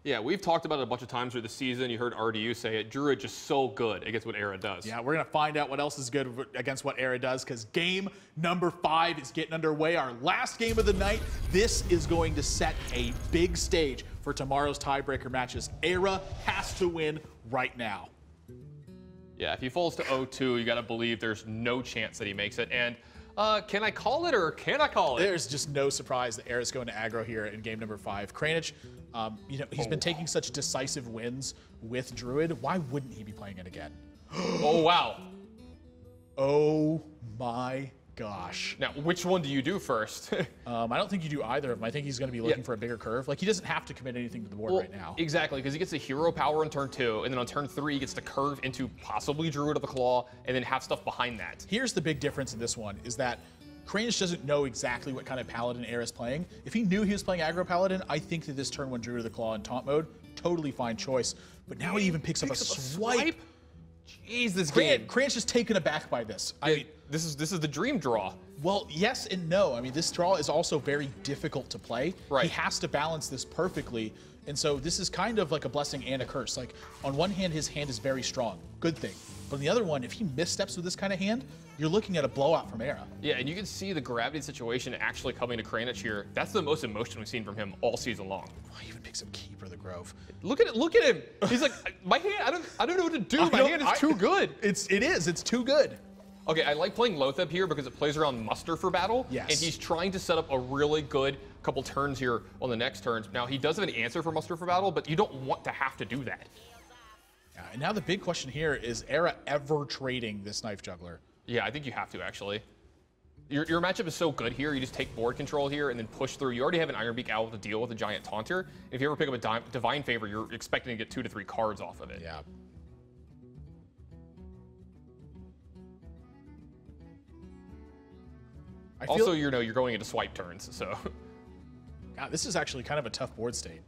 Yeah, we've talked about it a bunch of times through the season. You heard RDU say it. Druid just so good against what ErA does. Yeah, we're going to find out what else is good against what ErA does, because game number 5 is getting underway. Our last game of the night. This is going to set a big stage for tomorrow's tiebreaker matches. ErA has to win right now. Yeah, if he falls to 0-2, you got to believe there's no chance that he makes it. And can I call it or can I call it? There's just no surprise that ErA's going to aggro here in game number 5. Kranich, you know, he's been taking such decisive wins with Druid. Why wouldn't he be playing it again? Oh, wow. Oh, my gosh. Now, which one do you do first? I don't think you do either of them. I think he's going to be looking for a bigger curve. Like, he doesn't have to commit anything to the board right now. Exactly, because he gets the hero power on turn 2, and then on turn 3, he gets to curve into possibly Druid of the Claw, and then have stuff behind that. Here's the big difference in this one, is that Kranich doesn't know exactly what kind of Paladin ErA is playing. If he knew he was playing aggro Paladin, I think that this turn 1 Druid of the Claw in taunt mode, totally fine choice. But now he even picks up a swipe. Jeez, this game. Kranich is taken aback by this. I mean, this is the dream draw. Well, yes and no. I mean, this draw is also very difficult to play. Right. He has to balance this perfectly. And so this is kind of like a blessing and a curse. Like, on one hand, his hand is very strong. Good thing. But on the other one, if he missteps with this kind of hand, you're looking at a blowout from ErA. Yeah, and you can see the gravity situation actually coming to Kranich here. That's the most emotion we've seen from him all season long. Oh, he even picks up Keeper of the Grove. Look at it! Look at him! He's like, my hand. I don't know what to do. My hand is too good. It's too good. Okay, I like playing Lotheb here because it plays around Muster for battle. Yes. And he's trying to set up a really good couple turns here on the next turns. Now, he does have an answer for Muster for battle, but you don't want to have to do that. Yeah, and now the big question here is ErA ever trading this Knife Juggler? Yeah, I think you have to, actually. Your matchup is so good here. You just take board control here and then push through. You already have an Ironbeak Owl to deal with a Giant Taunter. If you ever pick up a Divine Favor, you're expecting to get 2 to 3 cards off of it. Yeah. Also, you know, you're going into swipe turns, so. God, this is actually kind of a tough board state.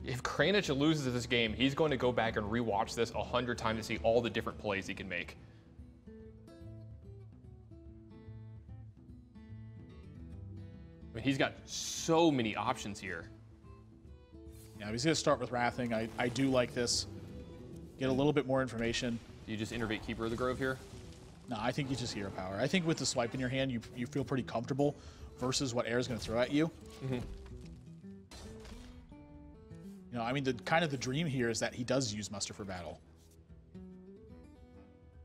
If Kranich loses this game, he's going to go back and rewatch this 100 times to see all the different plays he can make. I mean, he's got so many options here. Yeah, he's going to start with Wrathing. I do like this. Get a little bit more information. Do you just innervate Keeper of the Grove here? No, I think you just hero power. I think with the swipe in your hand, you feel pretty comfortable versus what ErA's going to throw at you. Mm-hmm. You know, I mean, the kind of the dream here is that he does use Muster for battle.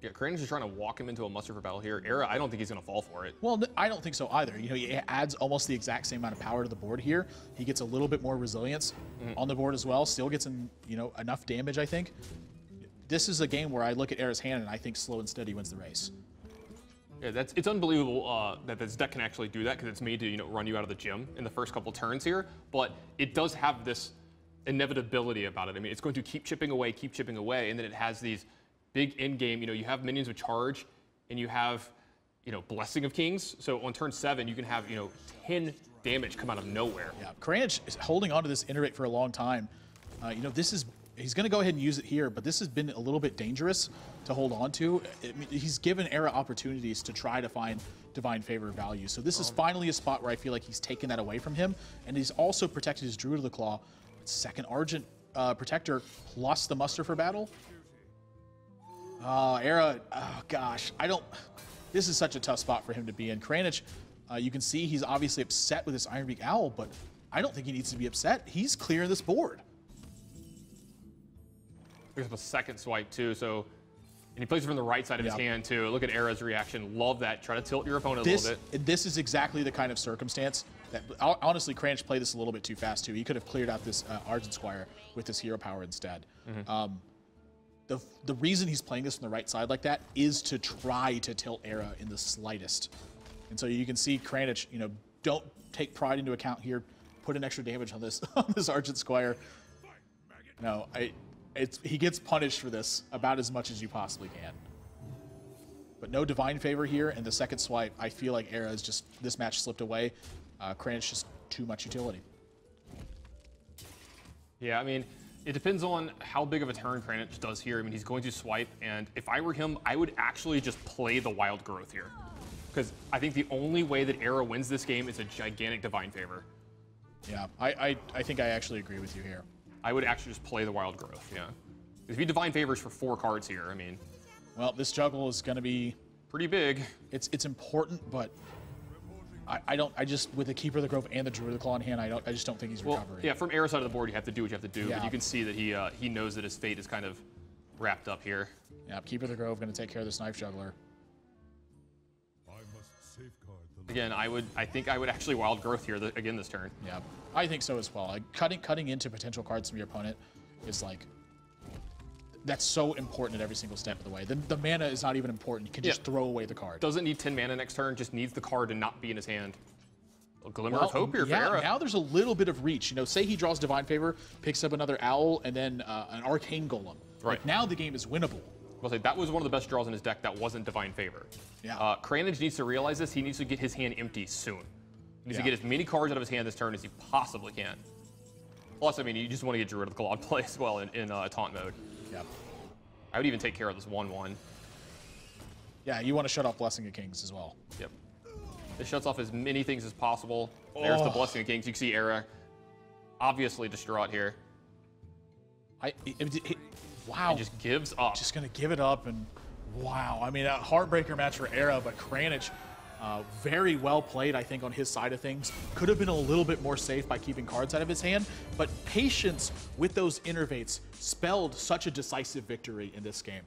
Yeah, Kranich is trying to walk him into a Muster for battle here. ErA, I don't think he's going to fall for it. Well, I don't think so either. You know, he adds almost the exact same amount of power to the board here. He gets a little bit more resilience on the board as well. Still gets enough damage, I think. This is a game where I look at ErA's hand and I think slow and steady wins the race. Yeah, it's unbelievable that this deck can actually do that because it's made to run you out of the gym in the first couple turns here. But it does have this inevitability about it. I mean, it's going to keep chipping away, and then it has these big end game. You have minions with charge, and you have Blessing of Kings. So on turn 7, you can have 10 damage come out of nowhere. Yeah, Kranich is holding on to this Iterate for a long time. He's going to go ahead and use it here, but this has been a little bit dangerous to hold on to. I mean, he's given ErA opportunities to try to find Divine Favor value. So this is finally a spot where I feel like he's taken that away from him, and he's also protected his Druid of the Claw. Second Argent Protector plus the Muster for battle. ErA, oh gosh, this is such a tough spot for him to be in. Kranich, you can see he's obviously upset with this Ironbeak Owl, but I don't think he needs to be upset. He's clearing this board. Picks up a second swipe too, and he plays it from the right side of his hand too. Look at ErA's reaction. Love that. Try to tilt your opponent a little bit. This is exactly the kind of circumstance that, honestly, Kranich played this a little bit too fast too. He could have cleared out this Argent Squire with this hero power instead. The reason he's playing this from the right side like that is to try to tilt ErA in the slightest. And so you can see Kranich, don't take pride into account here. Put an extra damage on this Argent Squire. No, he gets punished for this about as much as you possibly can. But no Divine Favor here, and the second swipe, I feel like ErA is just, this match slipped away. Kranich just too much utility. Yeah, I mean, it depends on how big of a turn Kranich does here. I mean, he's going to swipe, and if I were him, I would actually just play the Wild Growth here. Because I think the only way that ErA wins this game is a gigantic Divine Favor. Yeah, I think I actually agree with you here. I would actually just play the Wild Growth, yeah. If you Divine Favors for 4 cards here, I mean... Well, this juggle is going to be... pretty big. It's important, but I just, with the Keeper of the Grove and the Druid of the Claw in hand, I just don't think he's recovering. Yeah, from ErA side of the board, you have to do what you have to do, Yeah. but you can see that he knows that his fate is kind of wrapped up here. Yeah, Keeper of the Grove going to take care of this Knife Juggler. Again, I think I would actually Wild Growth here again this turn. Yeah, I think so as well. Like cutting into potential cards from your opponent is like, that's so important at every single step of the way. The mana is not even important. You can just throw away the card. Doesn't need 10 mana next turn, just needs the card to not be in his hand. A glimmer of hope here for ErA. Now there's a little bit of reach. You know, say he draws Divine Favor, picks up another Owl, and then an Arcane Golem. Right. Like, now the game is winnable. I'll say that was one of the best draws in his deck that wasn't Divine Favor. Yeah. Kranich needs to realize this. He needs to get his hand empty soon. He needs to get as many cards out of his hand this turn as he possibly can. Plus, I mean, you just want to get Druid of the Claw in play as well in taunt mode. Yeah. I would even take care of this 1/1. Yeah, you want to shut off Blessing of Kings as well. Yep. This shuts off as many things as possible. There's the Blessing of Kings. You can see ErA obviously distraught here. Wow. He just gives up. Just going to give it up, and wow. I mean, a heartbreaker match for ErA, but Kranich, very well played, I think, on his side of things. Could have been a little bit more safe by keeping cards out of his hand, but patience with those innervates spelled such a decisive victory in this game.